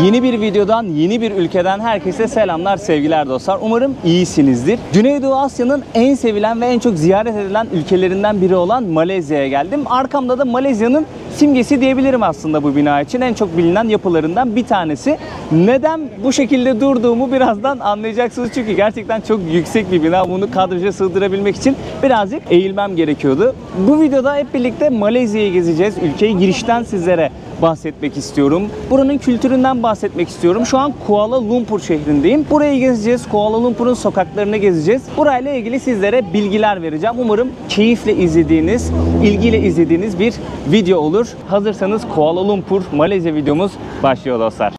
Yeni bir videodan, yeni bir ülkeden herkese selamlar, sevgiler dostlar. Umarım iyisinizdir. Güneydoğu Asya'nın en sevilen ve en çok ziyaret edilen ülkelerinden biri olan Malezya'ya geldim. Arkamda da Malezya'nın simgesi diyebilirim aslında bu bina için. En çok bilinen yapılarından bir tanesi. Neden bu şekilde durduğumu birazdan anlayacaksınız. Çünkü gerçekten çok yüksek bir bina. Bunu kadraja sığdırabilmek için birazcık eğilmem gerekiyordu. Bu videoda hep birlikte Malezya'yı gezeceğiz. Ülkeye girişten sizlere bahsetmek istiyorum. Buranın kültüründen bahsetmek istiyorum. Şu an Kuala Lumpur şehrindeyim. Burayı gezeceğiz. Kuala Lumpur'un sokaklarını gezeceğiz. Burayla ilgili sizlere bilgiler vereceğim. Umarım keyifle izlediğiniz, ilgiyle izlediğiniz bir video olur. Hazırsanız Kuala Lumpur, Malezya videomuz başlıyor dostlar.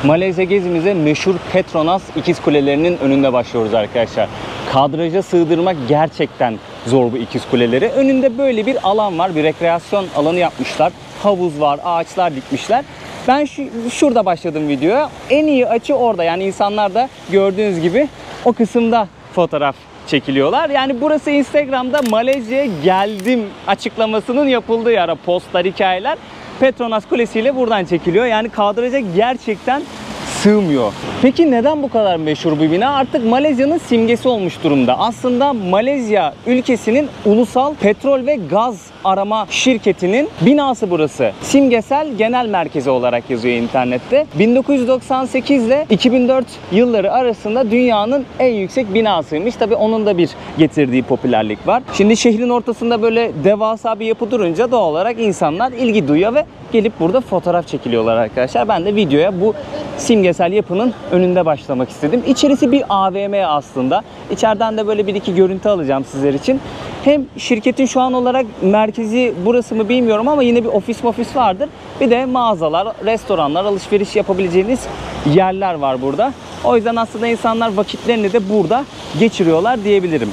Malezya gezimize meşhur Petronas ikiz kulelerinin önünde başlıyoruz arkadaşlar. Kadraja sığdırmak gerçekten zor bu ikiz kuleleri. Önünde böyle bir alan var. Bir rekreasyon alanı yapmışlar. Havuz var, ağaçlar dikmişler. Ben şurada başladım videoya. En iyi açı orada. Yani insanlar da gördüğünüz gibi o kısımda fotoğraf çekiliyorlar. Yani burası Instagram'da Malezya'ya geldim açıklamasının yapıldığı yer. Postlar, hikayeler Petronas Kulesi ile buradan çekiliyor. Yani kadraja gerçekten sığmıyor. Peki neden bu kadar meşhur bir bina? Artık Malezya'nın simgesi olmuş durumda. Aslında Malezya ülkesinin ulusal petrol ve gaz arama şirketinin binası burası. Simgesel genel merkezi olarak yazıyor internette. 1998 ile 2004 yılları arasında dünyanın en yüksek binasıymış. Tabii onun da bir getirdiği popülerlik var. Şimdi şehrin ortasında böyle devasa bir yapı durunca doğal olarak insanlar ilgi duyuyor ve gelip burada fotoğraf çekiliyorlar arkadaşlar. Ben de videoya bu simgesel yapının önünde başlamak istedim. İçerisi bir AVM aslında. İçeriden de böyle bir iki görüntü alacağım sizler için. Hem şirketin şu an olarak merkezi burası mı bilmiyorum ama yine bir ofis vardır. Bir de mağazalar, restoranlar, alışveriş yapabileceğiniz yerler var burada. O yüzden aslında insanlar vakitlerini de burada geçiriyorlar diyebilirim.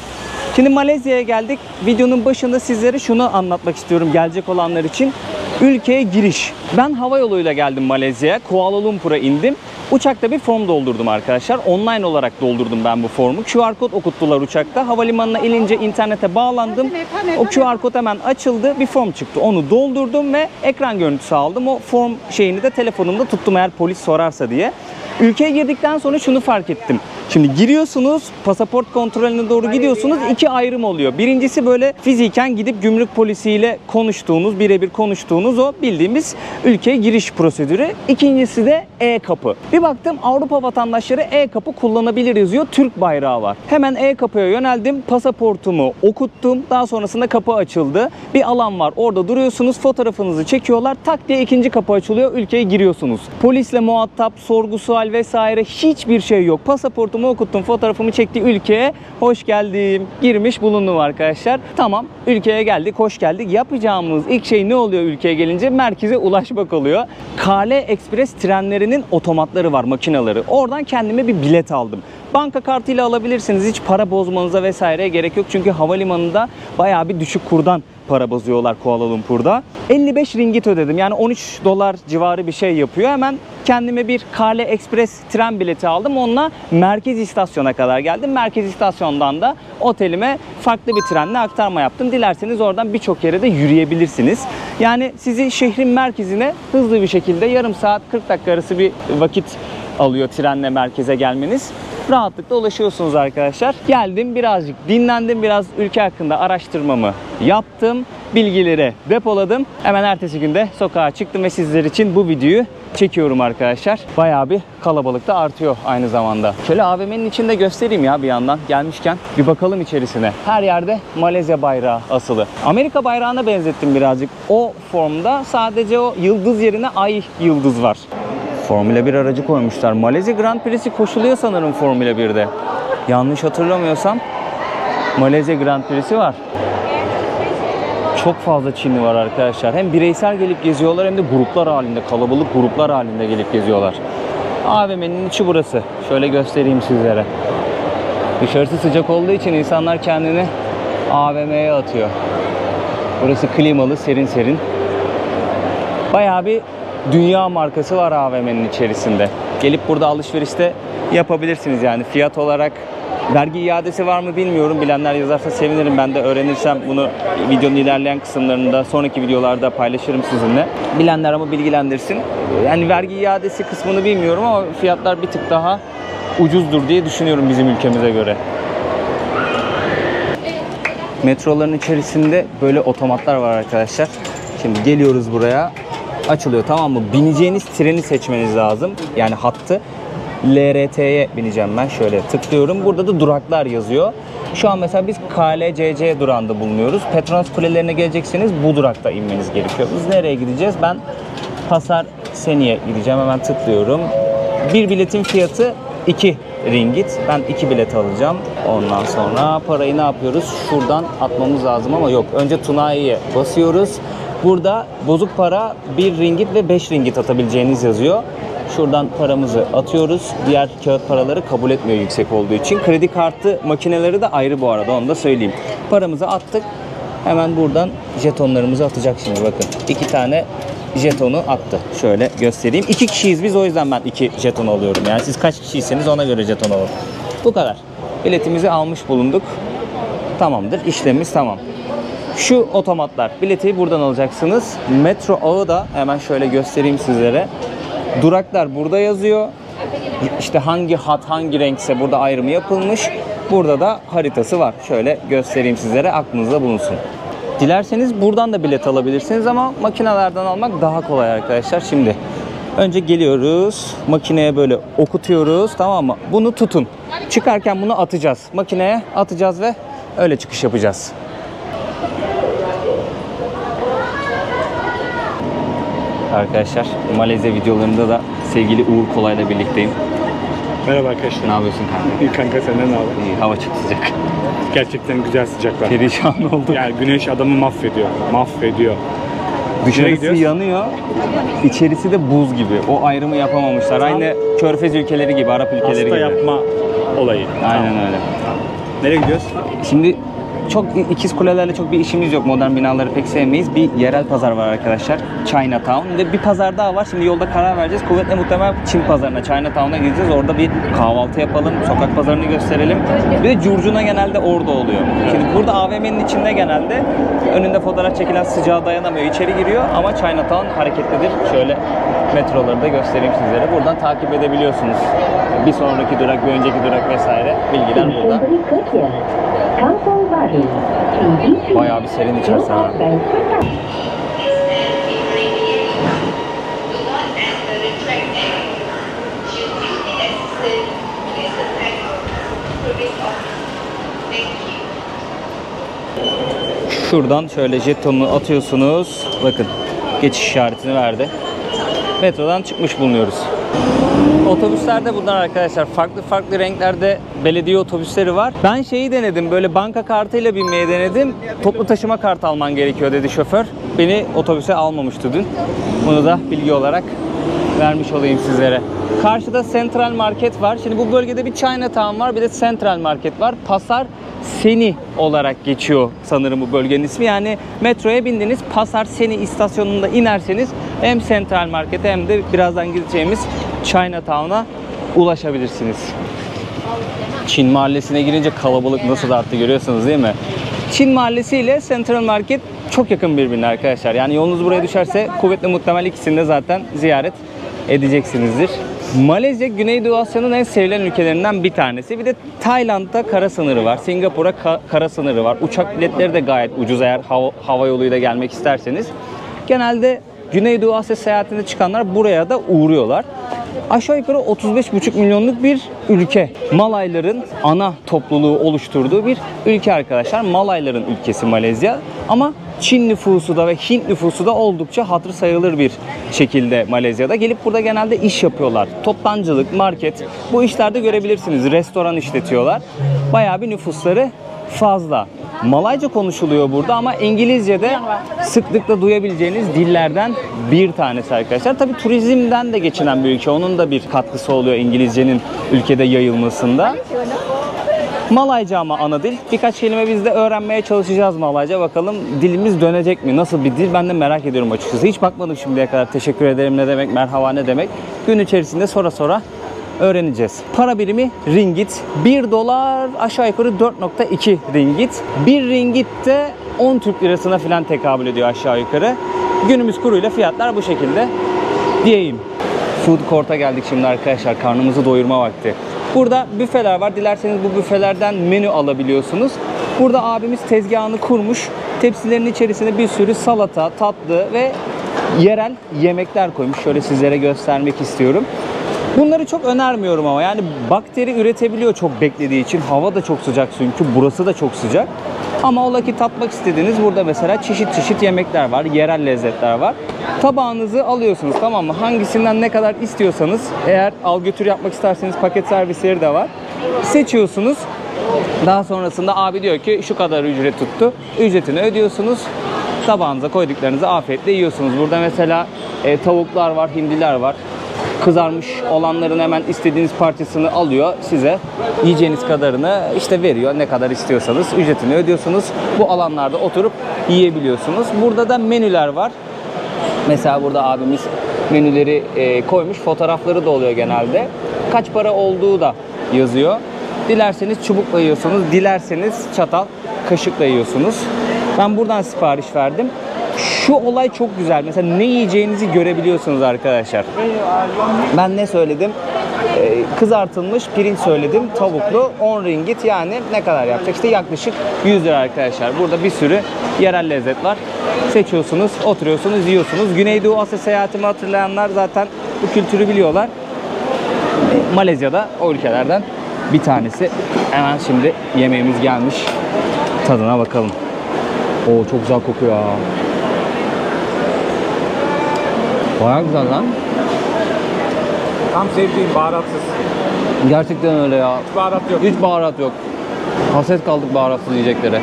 Şimdi Malezya'ya geldik. Videonun başında sizlere şunu anlatmak istiyorum gelecek olanlar için. Ülkeye giriş. Ben hava yoluyla geldim Malezya'ya. Kuala Lumpur'a indim. Uçakta bir form doldurdum arkadaşlar. Online olarak doldurdum ben bu formu. QR kod okuttular uçakta. Havalimanına inince internete bağlandım. O QR kod hemen açıldı. Bir form çıktı. Onu doldurdum ve ekran görüntüsü aldım. O form şeyini de telefonumda tuttum eğer polis sorarsa diye. Ülkeye girdikten sonra şunu fark ettim. Şimdi giriyorsunuz, pasaport kontrolüne doğru gidiyorsunuz. İki ayrım oluyor. Birincisi böyle fiziken gidip gümrük polisiyle konuştuğunuz, birebir konuştuğunuz o bildiğimiz ülkeye giriş prosedürü. İkincisi de E-kapı. Bir baktım Avrupa vatandaşları E-kapı kullanabilir yazıyor. Türk bayrağı var. Hemen E-kapıya yöneldim. Pasaportumu okuttum. Daha sonrasında kapı açıldı. Bir alan var. Orada duruyorsunuz. Fotoğrafınızı çekiyorlar. Tak diye ikinci kapı açılıyor. Ülkeye giriyorsunuz. Polisle muhatap, sorgu sual vesaire hiçbir şey yok. Pasaportumu okuttum, fotoğrafımı çekti, ülkeye hoş geldim, girmiş bulundum arkadaşlar. Tamam, ülkeye geldik, hoş geldik. Yapacağımız ilk şey ne oluyor ülkeye gelince? Merkeze ulaşmak oluyor. KL Express trenlerinin otomatları var, makinaları. Oradan kendime bir bilet aldım. Banka kartıyla alabilirsiniz. Hiç para bozmanıza vesaireye gerek yok. Çünkü havalimanında bayağı bir düşük kurdan para bozuyorlar Kuala Lumpur'da. 55 ringgit ödedim. Yani 13 dolar civarı bir şey yapıyor. Hemen kendime bir KL Express tren bileti aldım. Onunla merkez istasyona kadar geldim. Merkez istasyondan da otelime farklı bir trenle aktarma yaptım. Dilerseniz oradan birçok yere de yürüyebilirsiniz. Yani sizi şehrin merkezine hızlı bir şekilde yarım saat 40 dakika arası bir vakit alıyor trenle merkeze gelmeniz. Rahatlıkla ulaşıyorsunuz arkadaşlar. Geldim, birazcık dinlendim, biraz ülke hakkında araştırmamı yaptım, bilgileri depoladım. Hemen ertesi günde sokağa çıktım ve sizler için bu videoyu çekiyorum arkadaşlar. Bayağı bir kalabalık da artıyor aynı zamanda. Şöyle AVM'nin içinde göstereyim ya bir yandan. Gelmişken bir bakalım içerisine. Her yerde Malezya bayrağı asılı. Amerika bayrağına benzettim birazcık. O formda sadece o yıldız yerine ay yıldız var. Formula 1 aracı koymuşlar. Malezya Grand Prix'si koşuluyor sanırım Formula 1'de. Yanlış hatırlamıyorsam Malezya Grand Prix'si var. Çok fazla Çinli var arkadaşlar. Hem bireysel gelip geziyorlar hem de gruplar halinde, kalabalık gruplar halinde gelip geziyorlar. AVM'nin içi burası. Şöyle göstereyim sizlere. Dışarısı sıcak olduğu için insanlar kendini AVM'ye atıyor. Burası klimalı, serin serin. Bayağı bir dünya markası var AVM'nin içerisinde. Gelip burada alışverişte yapabilirsiniz yani fiyat olarak. Vergi iadesi var mı bilmiyorum. Bilenler yazarsa sevinirim. Ben de öğrenirsem bunu videonun ilerleyen kısımlarında, sonraki videolarda paylaşırım sizinle. Bilenler ama bilgilendirsin. Yani vergi iadesi kısmını bilmiyorum ama fiyatlar bir tık daha ucuzdur diye düşünüyorum bizim ülkemize göre. Metroların içerisinde böyle otomatlar var arkadaşlar. Şimdi geliyoruz buraya. Açılıyor, tamam mı? Bineceğiniz treni seçmeniz lazım. Yani hattı. LRT'ye bineceğim ben. Şöyle tıklıyorum. Burada da duraklar yazıyor. Şu an mesela biz KLCC durağında bulunuyoruz. Petronas Kulelerine gelecekseniz bu durakta inmeniz gerekiyor. Biz nereye gideceğiz? Ben Pasar Seni'ye gideceğim. Hemen tıklıyorum. Bir biletin fiyatı 2 ringgit. Ben 2 bilet alacağım. Ondan sonra parayı ne yapıyoruz? Şuradan atmamız lazım ama yok. Önce Tunai'ye basıyoruz. Burada bozuk para 1 ringgit ve 5 ringgit atabileceğiniz yazıyor. Şuradan paramızı atıyoruz. Diğer kağıt paraları kabul etmiyor yüksek olduğu için. Kredi kartı makineleri de ayrı bu arada, onu da söyleyeyim. Paramızı attık. Hemen buradan jetonlarımızı atacak şimdi bakın. 2 tane jetonu attı. Şöyle göstereyim. 2 kişiyiz biz, o yüzden ben 2 jeton alıyorum. Yani siz kaç kişiyseniz ona göre jeton alın. Bu kadar. Biletimizi almış bulunduk. Tamamdır. İşlemimiz tamam. Şu otomatlar. Bileti buradan alacaksınız. Metro ağı da hemen şöyle göstereyim sizlere. Duraklar burada yazıyor. İşte hangi hat hangi renkse burada ayrımı yapılmış. Burada da haritası var. Şöyle göstereyim sizlere, aklınızda bulunsun. Dilerseniz buradan da bilet alabilirsiniz ama makinelerden almak daha kolay arkadaşlar. Şimdi önce geliyoruz. Makineye böyle okutuyoruz, tamam mı? Bunu tutun. Çıkarken bunu atacağız. Makineye atacağız ve öyle çıkış yapacağız. Arkadaşlar Malezya videolarında da sevgili Uğur Kolay'la birlikteyim. Merhaba arkadaşlar. Ne yapıyorsun kanka? İyi kanka, senden ne haber? İyi, hava çok sıcak. Gerçekten güzel sıcaklar. Perişan olduk. Yani güneş adamı mahvediyor. Mahvediyor. Dışarısı yanıyor, içerisi de buz gibi. O ayrımı yapamamışlar. Aynı Körfez ülkeleri gibi, Arap ülkeleri Hasta gibi. yapma olayı. Aynen Tamam. öyle. Nereye gidiyoruz? Şimdi çok ikiz kulelerle çok bir işimiz yok. Modern binaları pek sevmeyiz. Bir yerel pazar var arkadaşlar. Chinatown. Ve bir pazar daha var. Şimdi yolda karar vereceğiz. Kuvvetle muhtemel Çin pazarına, Chinatown'a gideceğiz. Orada bir kahvaltı yapalım. Sokak pazarını gösterelim. Bir de curcuna genelde orada oluyor. Şimdi burada AVM'nin içinde genelde önünde fotoğraf çekilen sıcağa dayanamıyor. İçeri giriyor ama Chinatown hareketlidir. Şöyle metroları da göstereyim sizlere. Buradan takip edebiliyorsunuz. Bir sonraki durak, bir önceki durak vesaire. Bilgiler burada. Bayağı bir serin içerisi ha. Şuradan şöyle jetonunu atıyorsunuz. Bakın geçiş işaretini verdi. Metrodan çıkmış bulunuyoruz. Otobüsler de bunlar arkadaşlar. Farklı farklı renklerde belediye otobüsleri var. Ben şeyi denedim. Böyle banka kartıyla binmeyi denedim. Toplu taşıma kartı alman gerekiyor dedi şoför. Beni otobüse almamıştı dün. Bunu da bilgi olarak vermiş olayım sizlere. Karşıda Central Market var. Şimdi bu bölgede bir Chinatown var. Bir de Central Market var. Pasar Seni olarak geçiyor sanırım bu bölgenin ismi. Yani metroya bindiniz, Pasar Seni istasyonunda inerseniz hem Central Market'e hem de birazdan gideceğimiz Chinatown'a ulaşabilirsiniz. Çin Mahallesi'ne girince kalabalık nasıl arttı görüyorsunuz değil mi? Çin Mahallesi ile Central Market çok yakın birbirine arkadaşlar. Yani yolunuz buraya düşerse kuvvetle muhtemel ikisini de zaten ziyaret edeceksinizdir. Malezya, Güneydoğu Asya'nın en sevilen ülkelerinden bir tanesi. Bir de Tayland'da kara sınırı var. Singapur'a kara sınırı var. Uçak biletleri de gayet ucuz eğer hava yoluyla gelmek isterseniz. Genelde Güneydoğu Asya seyahatine çıkanlar buraya da uğruyorlar. Aşağı yukarı 35,5 milyonluk bir ülke. Malayların ana topluluğu oluşturduğu bir ülke arkadaşlar. Malayların ülkesi Malezya. Ama Çin nüfusu da ve Hint nüfusu da oldukça hatır sayılır bir şekilde Malezya'da. Gelip burada genelde iş yapıyorlar. Toptancılık, market, bu işlerde görebilirsiniz. Restoran işletiyorlar. Bayağı bir nüfusları fazla. Malayca konuşuluyor burada ama İngilizce de sıklıkla duyabileceğiniz dillerden bir tanesi arkadaşlar. Tabii turizmden de geçinen bir ülke. Onun da bir katkısı oluyor İngilizcenin ülkede yayılmasında. Malayca ama ana dil. Birkaç kelime biz de öğrenmeye çalışacağız Malayca. Bakalım dilimiz dönecek mi? Nasıl bir dil? Ben de merak ediyorum açıkçası. Hiç bakmadım şimdiye kadar. Teşekkür ederim ne demek, merhaba ne demek. Gün içerisinde sonra öğreneceğiz. Para birimi ringgit. 1 dolar aşağı yukarı 4.2 ringgit. 1 ringgit de 10 Türk lirasına falan tekabül ediyor aşağı yukarı. Günümüz kuruyla fiyatlar bu şekilde diyeyim. Food Court'a geldik şimdi arkadaşlar. Karnımızı doyurma vakti. Burada büfeler var. Dilerseniz bu büfelerden menü alabiliyorsunuz. Burada abimiz tezgahını kurmuş. Tepsilerin içerisine bir sürü salata, tatlı ve yerel yemekler koymuş. Şöyle sizlere göstermek istiyorum. Bunları çok önermiyorum ama yani bakteri üretebiliyor çok beklediği için. Hava da çok sıcak çünkü burası da çok sıcak. Ama ola ki tatmak istediğiniz burada mesela çeşit çeşit yemekler var, yerel lezzetler var. Tabağınızı alıyorsunuz, tamam mı? Hangisinden ne kadar istiyorsanız, eğer al götür yapmak isterseniz paket servisleri de var. Seçiyorsunuz. Daha sonrasında abi diyor ki şu kadar ücret tuttu. Ücretini ödüyorsunuz. Tabağınıza koyduklarınızı afiyetle yiyorsunuz. Burada mesela tavuklar var, hindiler var. Kızarmış olanların hemen istediğiniz parçasını alıyor size. Yiyeceğiniz kadarını işte veriyor. Ne kadar istiyorsanız ücretini ödüyorsunuz. Bu alanlarda oturup yiyebiliyorsunuz. Burada da menüler var. Mesela burada abimiz menüleri koymuş. Fotoğrafları da oluyor genelde. Kaç para olduğu da yazıyor. Dilerseniz çubukla yiyorsunuz. Dilerseniz çatal, kaşıkla yiyorsunuz. Ben buradan sipariş verdim. Şu olay çok güzel. Mesela ne yiyeceğinizi görebiliyorsunuz arkadaşlar. Ben ne söyledim? Kızartılmış pirinç söyledim. Tavuklu 10 ringgit, yani ne kadar yapacak? İşte yaklaşık 100 lira arkadaşlar. Burada bir sürü yerel lezzet var. Seçiyorsunuz, oturuyorsunuz, yiyorsunuz. Güneydoğu Asya seyahatimi hatırlayanlar zaten bu kültürü biliyorlar. Malezya'da o ülkelerden bir tanesi. Hemen şimdi yemeğimiz gelmiş. Tadına bakalım. Oo, çok güzel kokuyor ya. Bayağı güzel lan. Tam sevdiğim baharatsız. Gerçekten öyle ya. Hiç baharat yok. Hiç baharat yok. Hasret kaldık baharatsız yiyeceklere.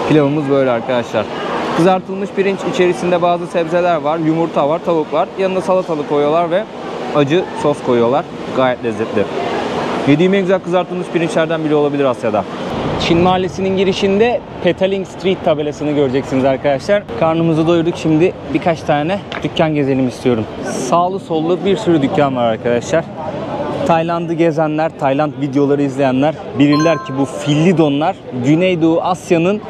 Pilavımız böyle arkadaşlar. Kızartılmış pirinç, içerisinde bazı sebzeler var, yumurta var, tavuk var. Yanında salatalık koyuyorlar ve acı sos koyuyorlar. Gayet lezzetli. Yediğim en güzel kızartılmış pirinçlerden biri olabilir Asya'da. Çin Mahallesi'nin girişinde Petaling Street tabelasını göreceksiniz arkadaşlar. Karnımızı doyurduk, şimdi birkaç tane dükkan gezelim istiyorum. Sağlı sollu bir sürü dükkan var arkadaşlar. Tayland'ı gezenler, Tayland videoları izleyenler bilirler ki bu filli donlar Güneydoğu Asya'nın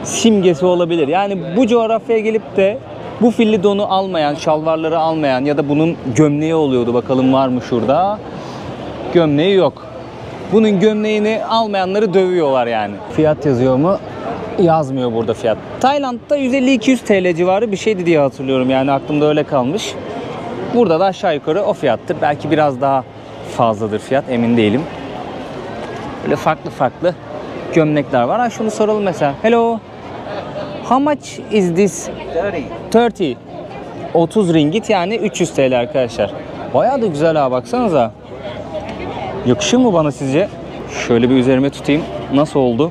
simgesi olabilir. Yani bu coğrafyaya gelip de bu filli donu almayan, şalvarları almayan ya da bunun gömleği oluyordu. Bakalım var mı şurada? Gömleği yok. Bunun gömleğini almayanları dövüyorlar yani. Fiyat yazıyor mu? Yazmıyor burada fiyat. Tayland'da 150-200 TL civarı bir şeydi diye hatırlıyorum. Yani aklımda öyle kalmış. Burada da aşağı yukarı o fiyattır. Belki biraz daha fazladır fiyat, emin değilim. Böyle farklı farklı gömlekler var. Ha, şunu soralım mesela. Hello. How much is this? 30. 30 ringgit, yani 300 TL arkadaşlar. Bayağı da güzel ha, baksanıza. Yakışır mı bana sizce? Şöyle bir üzerime tutayım. Nasıl oldu?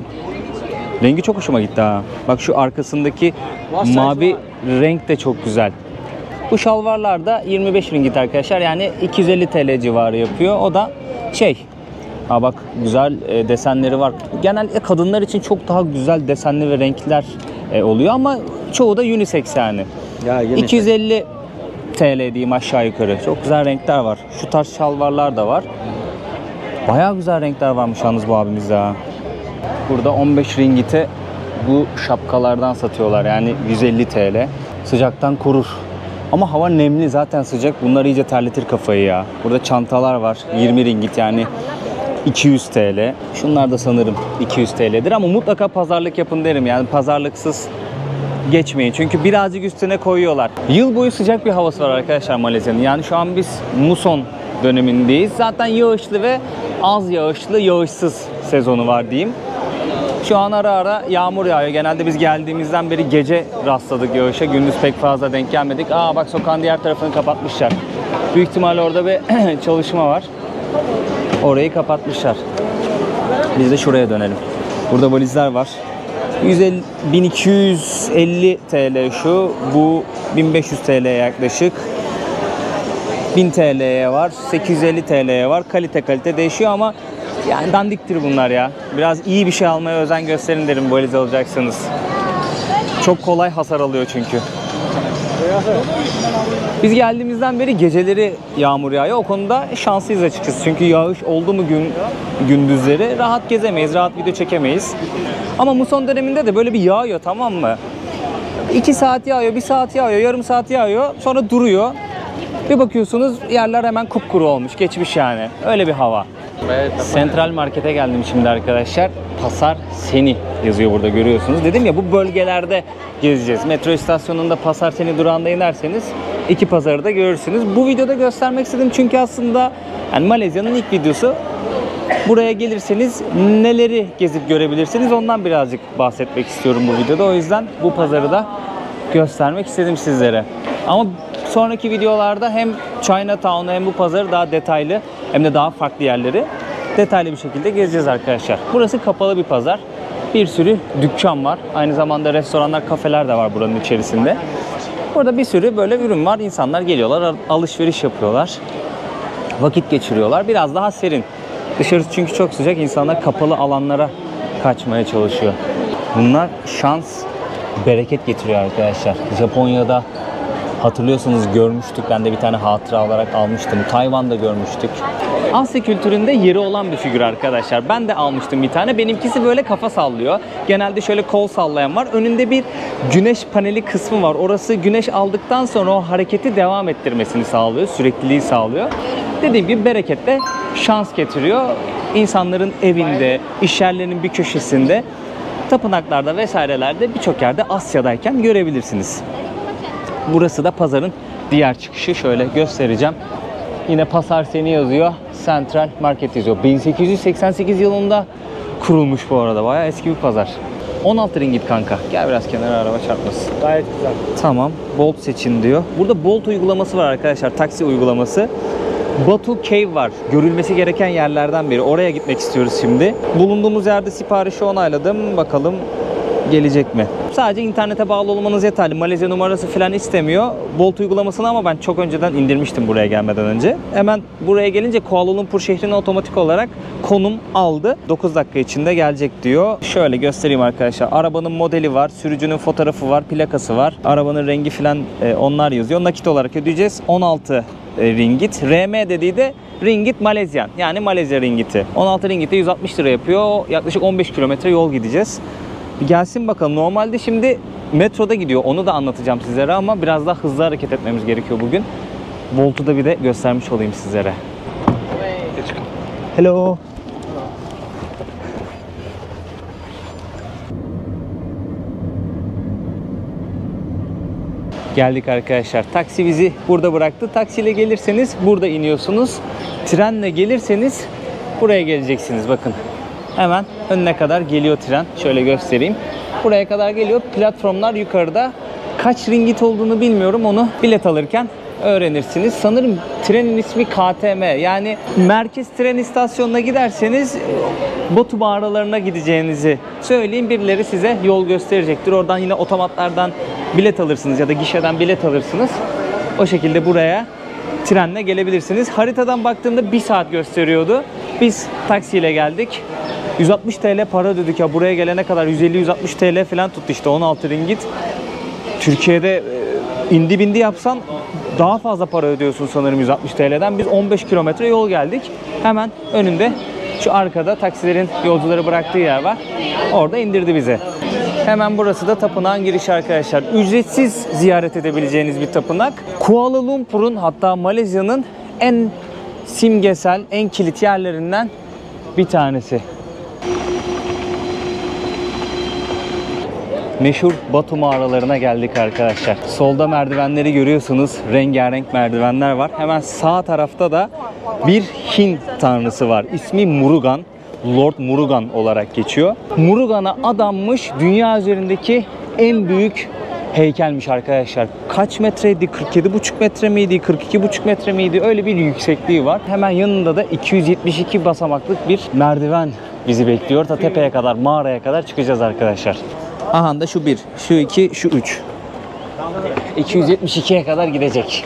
Rengi çok hoşuma gitti ha. Bak şu arkasındaki mavi renk de çok güzel. Bu şalvarlar da 25 ringgit arkadaşlar. Yani 250 TL civarı yapıyor. O da ha bak güzel desenleri var. Genelde kadınlar için çok daha güzel desenli ve renkler oluyor ama çoğu da unisex yani. Ya, 250 TL diyeyim aşağı yukarı. Çok güzel renkler var. Şu tarz şalvarlar da var. Bayağı güzel renkler varmış yalnız bu abimizde ha. Burada 15 ringgite bu şapkalardan satıyorlar. Yani 150 TL. Sıcaktan korur. Ama hava nemli, zaten sıcak. Bunlar iyice terletir kafayı ya. Burada çantalar var. 20 ringgit, yani 200 TL. Şunlar da sanırım 200 TL'dir ama mutlaka pazarlık yapın derim. Yani pazarlıksız geçmeyin. Çünkü birazcık üstüne koyuyorlar. Yıl boyu sıcak bir havası var arkadaşlar Malezya'nın. Yani şu an biz muson dönemindeyiz. Zaten yağışlı ve az yağışlı, yağışsız sezonu var diyeyim. Şu an ara ara yağmur yağıyor. Genelde biz geldiğimizden beri gece rastladık yağışa. Gündüz pek fazla denk gelmedik. Aa bak, sokağın diğer tarafını kapatmışlar. Büyük ihtimalle orada bir çalışma var. Orayı kapatmışlar. Biz de şuraya dönelim. Burada valizler var. 1250 TL şu. Bu 1500 TL'ye yaklaşık. 1000 TL'ye var. 850 TL'ye var. Kalite değişiyor ama yani dandiktir bunlar ya. Biraz iyi bir şey almaya özen gösterin derim valiz alacaksanız. Çok kolay hasar alıyor çünkü. Biz geldiğimizden beri geceleri yağmur yağıyor. O konuda şanslıyız açıkçası. Çünkü yağış oldu mu gündüzleri rahat gezemeyiz, rahat video çekemeyiz. Ama muson döneminde de böyle bir yağıyor, tamam mı? 2 saat yağıyor, 1 saat yağıyor, yarım saat yağıyor, sonra duruyor. Bir bakıyorsunuz yerler hemen kupkuru olmuş, geçmiş yani. Öyle bir hava. Central Market'e geldim şimdi arkadaşlar. Pasar Seni yazıyor burada, görüyorsunuz. Dedim ya, bu bölgelerde gezeceğiz. Metro istasyonunda Pasar Seni durağında inerseniz iki pazarı da görürsünüz. Bu videoda göstermek istedim çünkü aslında yani Malezya'nın ilk videosu. Buraya gelirseniz neleri gezip görebilirsiniz, ondan birazcık bahsetmek istiyorum bu videoda. O yüzden bu pazarı da göstermek istedim sizlere. Ama sonraki videolarda hem Chinatown'u hem bu pazarı daha detaylı hem de daha farklı yerleri detaylı bir şekilde gezeceğiz arkadaşlar. Burası kapalı bir pazar. Bir sürü dükkan var. Aynı zamanda restoranlar, kafeler de var buranın içerisinde. Burada bir sürü böyle ürün var. İnsanlar geliyorlar, alışveriş yapıyorlar. Vakit geçiriyorlar. Biraz daha serin. Dışarısı çünkü çok sıcak. İnsanlar kapalı alanlara kaçmaya çalışıyor. Bunlar şans, bereket getiriyor arkadaşlar. Japonya'da hatırlıyorsanız görmüştük. Ben de bir tane hatıra olarak almıştım. Tayvan'da görmüştük. Asya kültüründe yeri olan bir figür arkadaşlar. Ben de almıştım bir tane. Benimkisi böyle kafa sallıyor. Genelde şöyle kol sallayan var. Önünde bir güneş paneli kısmı var. Orası güneş aldıktan sonra o hareketi devam ettirmesini sağlıyor. Sürekliliği sağlıyor. Dediğim gibi bereketle şans getiriyor. İnsanların evinde, iş yerlerinin bir köşesinde, tapınaklarda vesairelerde birçok yerde Asya'dayken görebilirsiniz. Burası da pazarın diğer çıkışı. Şöyle göstereceğim. Yine Pasar Seni yazıyor. Central Market yazıyor. 1888 yılında kurulmuş bu arada. Bayağı eski bir pazar. 16 ringgit kanka. Gel biraz kenara, araba çarpmasın. Gayet güzel. Tamam. Bolt seçin diyor. Burada Bolt uygulaması var arkadaşlar. Taksi uygulaması. Batu Cave var. Görülmesi gereken yerlerden biri. Oraya gitmek istiyoruz şimdi. Bulunduğumuz yerde siparişi onayladım. Bakalım gelecek mi? Sadece internete bağlı olmanız yeterli. Malezya numarası falan istemiyor. Bolt uygulamasını ama ben çok önceden indirmiştim buraya gelmeden önce. Hemen buraya gelince Kuala Lumpur şehrine otomatik olarak konum aldı. 9 dakika içinde gelecek diyor. Şöyle göstereyim arkadaşlar. Arabanın modeli var, sürücünün fotoğrafı var, plakası var. Arabanın rengi falan onlar yazıyor. Nakit olarak ödeyeceğiz. 16 ringgit. RM dediği de ringgit Malezyan. Yani Malezya ringgiti. 16 ringgite 160 lira yapıyor. Yaklaşık 15 kilometre yol gideceğiz. Bir gelsin bakalım. Normalde şimdi metroda gidiyor. Onu da anlatacağım sizlere ama biraz daha hızlı hareket etmemiz gerekiyor bugün. Bolt'u da bir de göstermiş olayım sizlere. Hello. Geldik arkadaşlar. Taksi bizi burada bıraktı. Taksiyle gelirseniz burada iniyorsunuz. Trenle gelirseniz buraya geleceksiniz. Bakın. Hemen önüne kadar geliyor tren. Şöyle göstereyim. Buraya kadar geliyor. Platformlar yukarıda. Kaç ringgit olduğunu bilmiyorum. Onu bilet alırken öğrenirsiniz. Sanırım trenin ismi KTM. Yani merkez tren istasyonuna giderseniz Batu mağaralarına gideceğinizi söyleyin. Birileri size yol gösterecektir. Oradan yine otomatlardan bilet alırsınız ya da gişeden bilet alırsınız. O şekilde buraya trenle gelebilirsiniz. Haritadan baktığımda 1 saat gösteriyordu. Biz taksiyle geldik. 160 TL para ödedik ya, buraya gelene kadar 150-160 TL falan tuttu işte, 16 ringgit. Türkiye'de indi bindi yapsan daha fazla para ödüyorsun sanırım 160 TL'den. Biz 15 kilometre yol geldik. Hemen önünde şu arkada taksilerin yolcuları bıraktığı yer var. Orada indirdi bizi. Hemen burası da tapınağın girişi arkadaşlar. Ücretsiz ziyaret edebileceğiniz bir tapınak. Kuala Lumpur'un, hatta Malezya'nın en simgesel, en kilit yerlerinden bir tanesi. Meşhur Batu mağaralarına geldik arkadaşlar. Solda merdivenleri görüyorsunuz. Rengarenk merdivenler var. Hemen sağ tarafta da bir Hint tanrısı var. İsmi Murugan. Lord Murugan olarak geçiyor. Murugan'a adanmış dünya üzerindeki en büyük heykelmiş arkadaşlar. Kaç metreydi? 47,5 metre miydi? 42,5 metre miydi? Öyle bir yüksekliği var. Hemen yanında da 272 basamaklık bir merdiven bizi bekliyor. Ta tepeye kadar, mağaraya kadar çıkacağız arkadaşlar. Aha da şu 1, şu 2, şu 3. 272'ye kadar gidecek.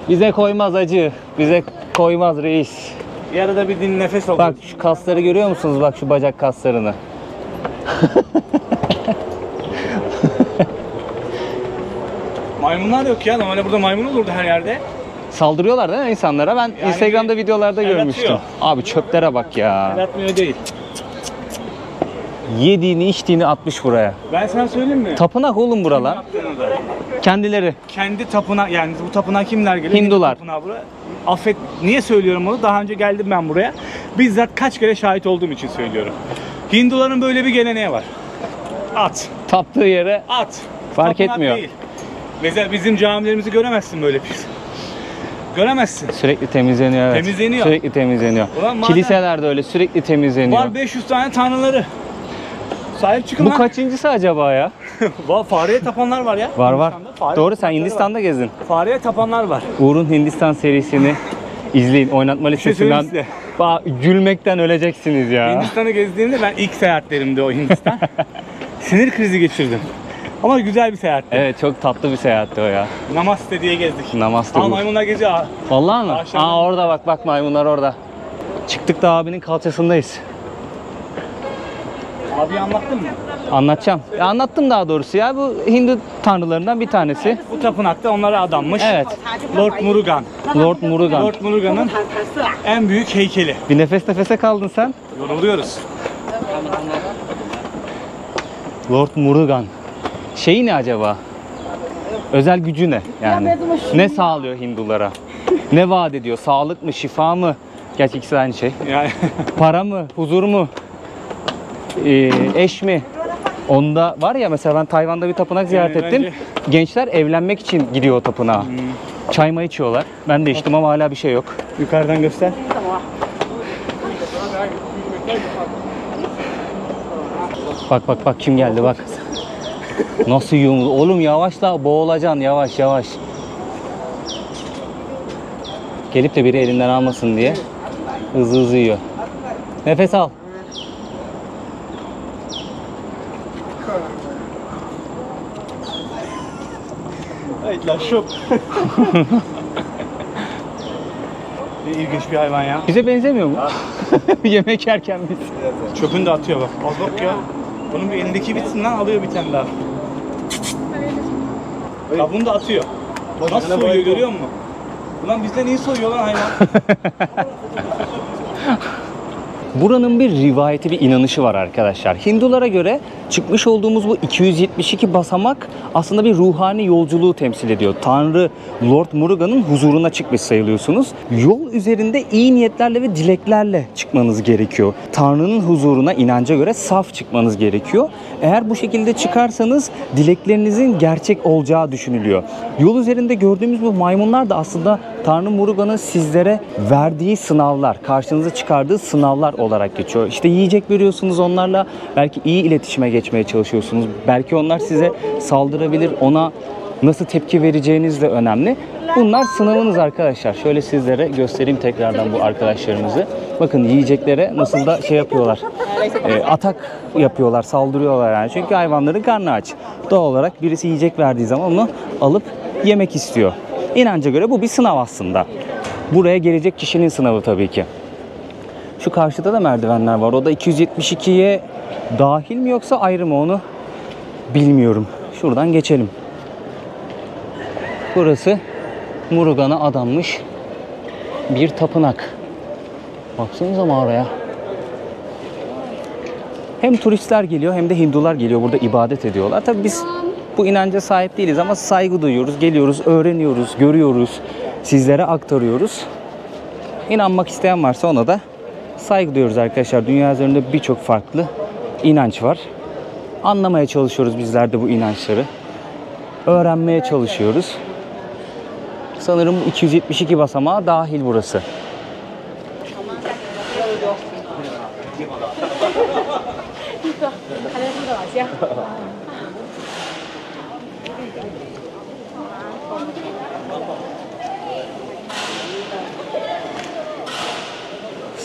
Bize koymaz acı. Bize koymaz reis. Bir arada bir din nefes al. Bak şu kasları görüyor musunuz? Bak şu bacak kaslarını. Maymunlar yok ya. Normalde burada maymun olurdu her yerde. Saldırıyorlar değil mi insanlara? Ben Yani Instagram'da videolarda el görmüştüm. atıyor. Abi çöplere bak ya. Yaratmıyor değil. Yediğini içtiğini atmış buraya. Ben sana söyleyeyim mi? Tapınak oğlum buralar. Yaptığını da. Kendileri. Kendi tapınağı, yani bu tapınağa kimler geliyor? Hindular. Hindu tapınağı buraya. Affet, niye söylüyorum onu? Daha önce geldim ben buraya. Bizzat kaç kere şahit olduğum için söylüyorum. Hinduların böyle bir geleneği var. At. Taptığı yere At. Fark Tapınak etmiyor. Değil. Mesela bizim camilerimizi göremezsin böyle pis. Göremezsin. sürekli temizleniyor. Evet. Temizleniyor. Sürekli temizleniyor. Ulan madem- Kiliselerde öyle sürekli temizleniyor. Var 500 tane tanrıları. Sahip çıkın Bu lan. kaçıncısı acaba ya? Var, fareye tapanlar var ya. Var var. Hindistan'da fare Doğru sen tapınakları Hindistan'da gezdin. var. Fareye tapanlar var. Uğur'un Hindistan serisini izleyin. Oynatma şey listesinden söyleyeyim gülmekten öleceksiniz ya. Hindistan'ı gezdiğimde ben ilk seyahatlerimdi o Hindistan. Sinir krizi geçirdim. Ama güzel bir seyahatti. Evet çok tatlı bir seyahatti o ya. Namaste diye gezdik. Namaste Aa, bu. maymunlar geziyor. Aa, Vallahi mı? Aşağıda. Aa orada bak maymunlar orada. Çıktık da abinin kalçasındayız. Abi anlattın mı? Anlatacağım. Ya anlattım daha doğrusu ya. Bu Hindu tanrılarından bir tanesi. Bu tapınakta onlara adanmış. Evet. Lord Murugan. Lord Murugan. Lord Murugan'ın en büyük heykeli. Bir nefes nefese kaldın sen. Yoruluyoruz. Lord Murugan. Şeyi ne acaba? Özel gücü ne? Yani ne sağlıyor Hindulara? Ne vaat ediyor? Sağlık mı, şifa mı? Gerçi ikisi de aynı şey. Yani Para mı, huzur mu? Eş mi? Onda var ya mesela ben Tayvan'da bir tapınak ziyaret Yani ettim. Gençler evlenmek için gidiyor o tapınağa. Çay mı içiyorlar? Ben de içtim ama hala bir şey yok. yukarıdan göster. Bak kim geldi bak. Nasıl yiyor? Oğlum yavaş la boğulacaksın yavaş yavaş. Gelip de biri elinden almasın diye hızlı yiyor. Nefes al. Evet la şop. İlginç bir hayvan ya. Bize benzemiyor mu? Yemek yerken biz. Çöpünü de atıyor bak. Az bak ya. Bunun bir elindeki bitsin lan, alıyor bir tane daha. Ya bunu da atıyor. Nasıl soyuyor görüyor musun? Ulan bizden iyi soyuyor lan hayvan. Buranın bir rivayeti, bir inanışı var arkadaşlar. Hindulara göre çıkmış olduğumuz bu 272 basamak aslında bir ruhani yolculuğu temsil ediyor. Tanrı Lord Murugan'ın huzuruna çıkmış sayılıyorsunuz. Yol üzerinde iyi niyetlerle ve dileklerle çıkmanız gerekiyor. Tanrı'nın huzuruna inanca göre saf çıkmanız gerekiyor. Eğer bu şekilde çıkarsanız dileklerinizin gerçek olacağı düşünülüyor. Yol üzerinde gördüğümüz bu maymunlar da aslında Tanrı Murugan'ın sizlere verdiği sınavlar, karşınıza çıkardığı sınavlar olarak geçiyor. İşte yiyecek veriyorsunuz onlarla, belki iyi iletişime geçmeye çalışıyorsunuz. Belki onlar size saldırabilir, ona nasıl tepki vereceğiniz de önemli. Bunlar sınavınız arkadaşlar. Şöyle sizlere göstereyim tekrardan bu arkadaşlarımızı. Bakın yiyeceklere nasıl da şey yapıyorlar. Atak yapıyorlar, saldırıyorlar yani. Çünkü hayvanların karnı aç. Doğal olarak birisi yiyecek verdiği zaman onu alıp yemek istiyor. İnanca göre bu bir sınav aslında. Buraya gelecek kişinin sınavı tabii ki. Şu karşıda da merdivenler var. O da 272'ye dahil mi yoksa ayrı mı onu bilmiyorum. Şuradan geçelim. Burası Murugan'a adanmış bir tapınak. Baksanıza mağaraya. Hem turistler geliyor hem de Hindular geliyor. Burada ibadet ediyorlar. Tabii biz bu inanca sahip değiliz ama saygı duyuyoruz. Geliyoruz, öğreniyoruz, görüyoruz. Sizlere aktarıyoruz. İnanmak isteyen varsa ona da saygı duyuyoruz arkadaşlar. Dünya üzerinde birçok farklı inanç var. Anlamaya çalışıyoruz bizler de bu inançları. Öğrenmeye çalışıyoruz. Sanırım 272 basamağa dahil burası.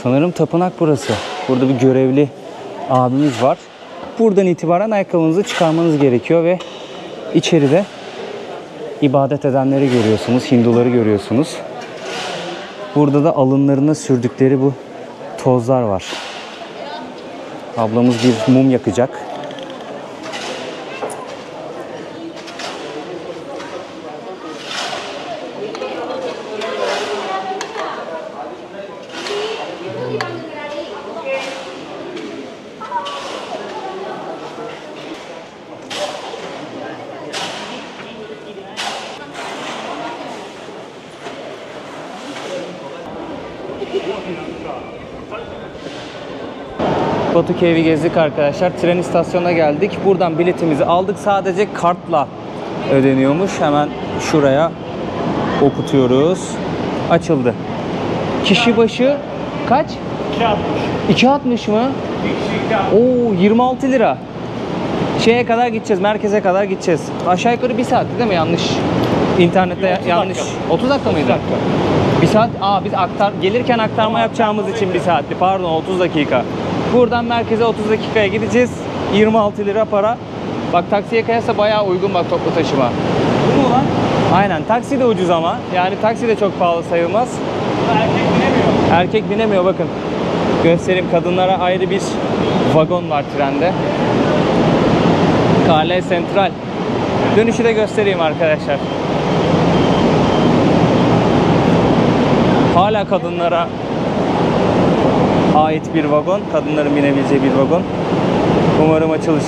Sanırım tapınak burası. Burada bir görevli abimiz var. Buradan itibaren ayakkabınızı çıkarmanız gerekiyor ve içeride ibadet edenleri görüyorsunuz, Hinduları görüyorsunuz. Burada da alınlarına sürdükleri bu tozlar var. Ablamız bir mum yakacak. Batu Cave'i gezdik arkadaşlar. Tren istasyonuna geldik. Buradan biletimizi aldık. Sadece kartla ödeniyormuş. Hemen şuraya okutuyoruz. Açıldı. Kişi başı kaç? 2.60 mı? Oo, 26 lira. Şeye kadar gideceğiz, merkeze kadar gideceğiz. Aşağı yukarı 1 saat değil mi? Yanlış. İnternette yanlış. 30 dakika mıydı? 30 dakika. 1 saat. Biz gelirken aktarma yapacağımız için 1 saatti. Pardon, 30 dakika. Buradan merkeze 30 dakikaya gideceğiz. 26 lira para. Bak taksiye kıyasla bayağı uygun bak toplu taşıma. Bu mu lan? Aynen, taksi de ucuz ama. Yani taksi de çok pahalı sayılmaz. Erkek binemiyor. Erkek binemiyor bakın. Göstereyim, kadınlara ayrı bir vagon var trende. Calais Central. Dönüşü de göstereyim arkadaşlar. Hala kadınlara ait bir vagon. Kadınların binebileceği bir vagon. Umarım açılır.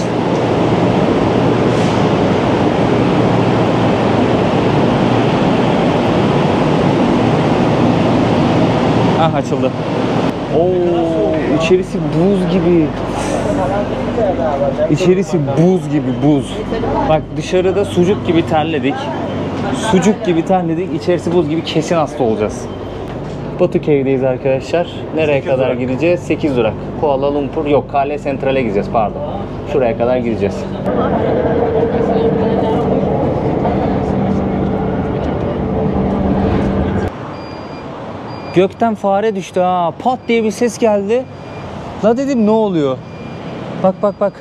Açıldı. Oo, içerisi buz gibi. İçerisi buz gibi, buz. Bak dışarıda sucuk gibi terledik. Sucuk gibi terledik. İçerisi buz gibi, kesin hasta olacağız. Batu Cave'deyiz arkadaşlar. Nereye kadar gideceğiz? 8 durak. Kuala Lumpur yok. Calais Central'e gideceğiz pardon. Şuraya kadar gideceğiz. Gökten fare düştü ha. Pat diye bir ses geldi. La dedim ne oluyor? Bak bak bak.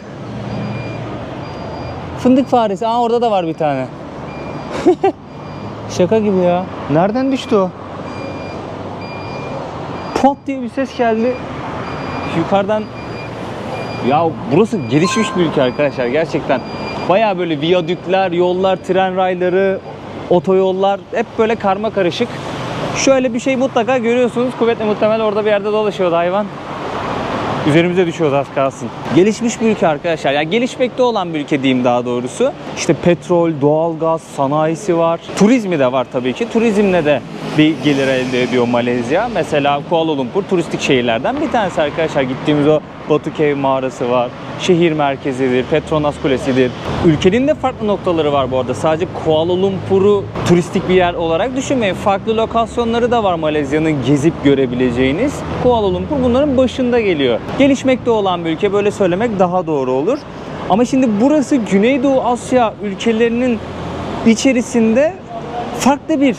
Fındık faresi. Orada da var bir tane. Şaka gibi ya. Nereden düştü o? Pat diye bir ses geldi. Yukarıdan. Ya burası gelişmiş bir ülke arkadaşlar gerçekten. Baya böyle viyadükler, yollar, tren rayları, otoyollar hep böyle karma karışık. Şöyle bir şey mutlaka görüyorsunuz. Kuvvetle muhtemel orada bir yerde dolaşıyordu hayvan. Üzerimize düşüyordu az kalsın. Gelişmiş bir ülke arkadaşlar. Yani gelişmekte olan bir ülke diyeyim daha doğrusu. İşte petrol, doğalgaz, sanayisi var. Turizmi de var tabii ki. Turizmle de bir gelir elde ediyor Malezya. Mesela Kuala Lumpur turistik şehirlerden bir tanesi arkadaşlar. Gittiğimiz o Batu Cave mağarası var. Şehir merkezidir, Petronas Kulesi'dir. Ülkenin de farklı noktaları var bu arada. Sadece Kuala Lumpur'u turistik bir yer olarak düşünmeyin. Farklı lokasyonları da var Malezya'nın gezip görebileceğiniz. Kuala Lumpur bunların başında geliyor. Gelişmekte olan bir ülke, böyle söylemek daha doğru olur. Ama şimdi burası Güneydoğu Asya ülkelerinin içerisinde farklı bir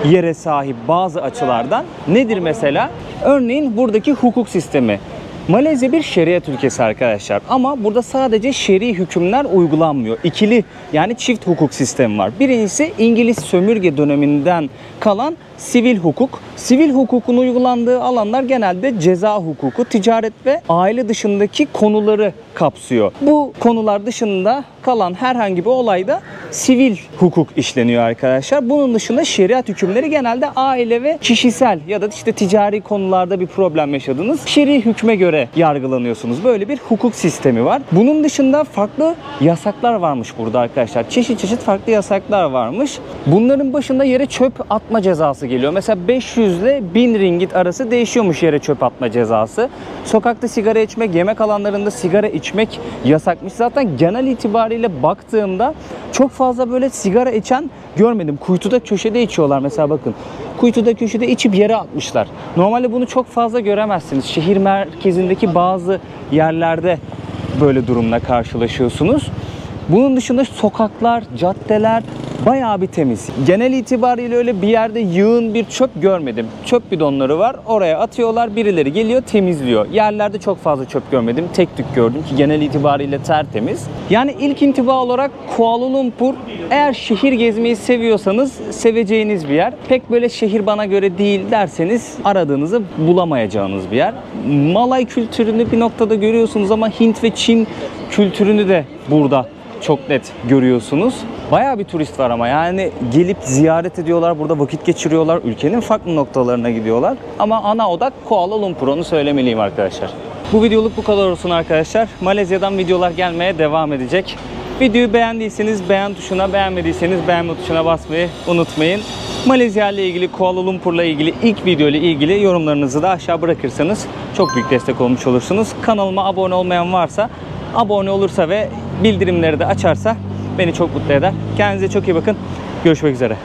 yere sahip bazı açılardan. Nedir mesela? Örneğin buradaki hukuk sistemi. Malezya bir şeriat ülkesi arkadaşlar ama burada sadece şer'i hükümler uygulanmıyor. İkili yani çift hukuk sistemi var. Birincisi İngiliz sömürge döneminden kalan sivil hukuk. Sivil hukukun uygulandığı alanlar genelde ceza hukuku, ticaret ve aile dışındaki konuları kapsıyor. Bu konular dışında kalan herhangi bir olayda sivil hukuk işleniyor arkadaşlar. Bunun dışında şeriat hükümleri genelde aile ve kişisel ya da işte ticari konularda bir problem yaşadınız, şer'i hükme göre yargılanıyorsunuz. Böyle bir hukuk sistemi var. Bunun dışında farklı yasaklar varmış burada arkadaşlar. Çeşit çeşit farklı yasaklar varmış. Bunların başında yere çöp atma cezası geliyor. Mesela 500 ile 1000 ringgit arası değişiyormuş yere çöp atma cezası. Sokakta sigara içmek, yemek alanlarında sigara içmek yasakmış. Zaten genel itibariyle baktığımda çok fazla böyle sigara içen görmedim. Kuytuda köşede içiyorlar mesela bakın. Kuytuda köşede içip yere atmışlar. Normalde bunu çok fazla göremezsiniz. Şehir merkezindeki bazı yerlerde böyle durumla karşılaşıyorsunuz. Bunun dışında sokaklar, caddeler bayağı bir temiz. Genel itibariyle öyle bir yerde yığın bir çöp görmedim. Çöp bidonları var. Oraya atıyorlar. Birileri geliyor temizliyor. Yerlerde çok fazla çöp görmedim. Tek tük gördüm ki genel itibariyle tertemiz. Yani ilk intiba olarak Kuala Lumpur eğer şehir gezmeyi seviyorsanız seveceğiniz bir yer. Pek böyle şehir bana göre değil derseniz aradığınızı bulamayacağınız bir yer. Malay kültürünü bir noktada görüyorsunuz ama Hint ve Çin kültürünü de burada çok net görüyorsunuz. Bayağı bir turist var ama yani gelip ziyaret ediyorlar, burada vakit geçiriyorlar, ülkenin farklı noktalarına gidiyorlar. Ama ana odak Kuala Lumpur, onu söylemeliyim arkadaşlar. Bu videoluk bu kadar olsun arkadaşlar. Malezya'dan videolar gelmeye devam edecek. Videoyu beğendiyseniz beğen tuşuna, beğenmediyseniz beğenme tuşuna basmayı unutmayın. Malezya ile ilgili, Kuala Lumpur'la ilgili ilk video ile ilgili yorumlarınızı da aşağı bırakırsanız çok büyük destek olmuş olursunuz. Kanalıma abone olmayan varsa abone olursa ve bildirimleri de açarsa beni çok mutlu eder. Kendinize çok iyi bakın. Görüşmek üzere.